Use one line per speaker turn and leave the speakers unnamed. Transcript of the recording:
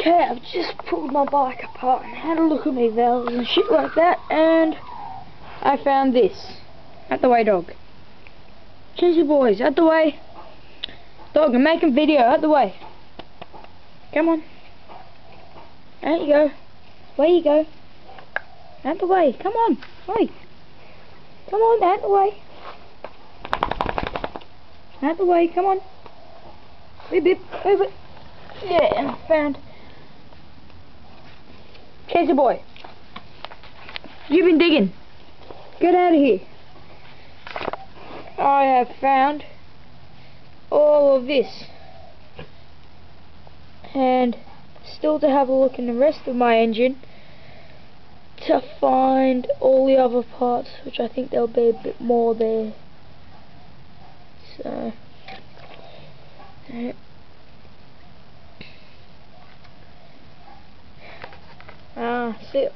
Okay, I've just pulled my bike apart and had a look at my valves and shit like that, and I found this. Out the way, dog. Cheesy boys, out the way. Dog, I'm making video, out the way. Come on. There you go. Where you go? Out the way, come on. Wait. Come on, out the way. Out the way, come on. Beep, beep, beep, beep. Yeah, found. Cheesy boy. You've been digging. Get out of here. I have found all of this. And still to have a look in the rest of my engine to find all the other parts, which I think there'll be a bit more there. So see it.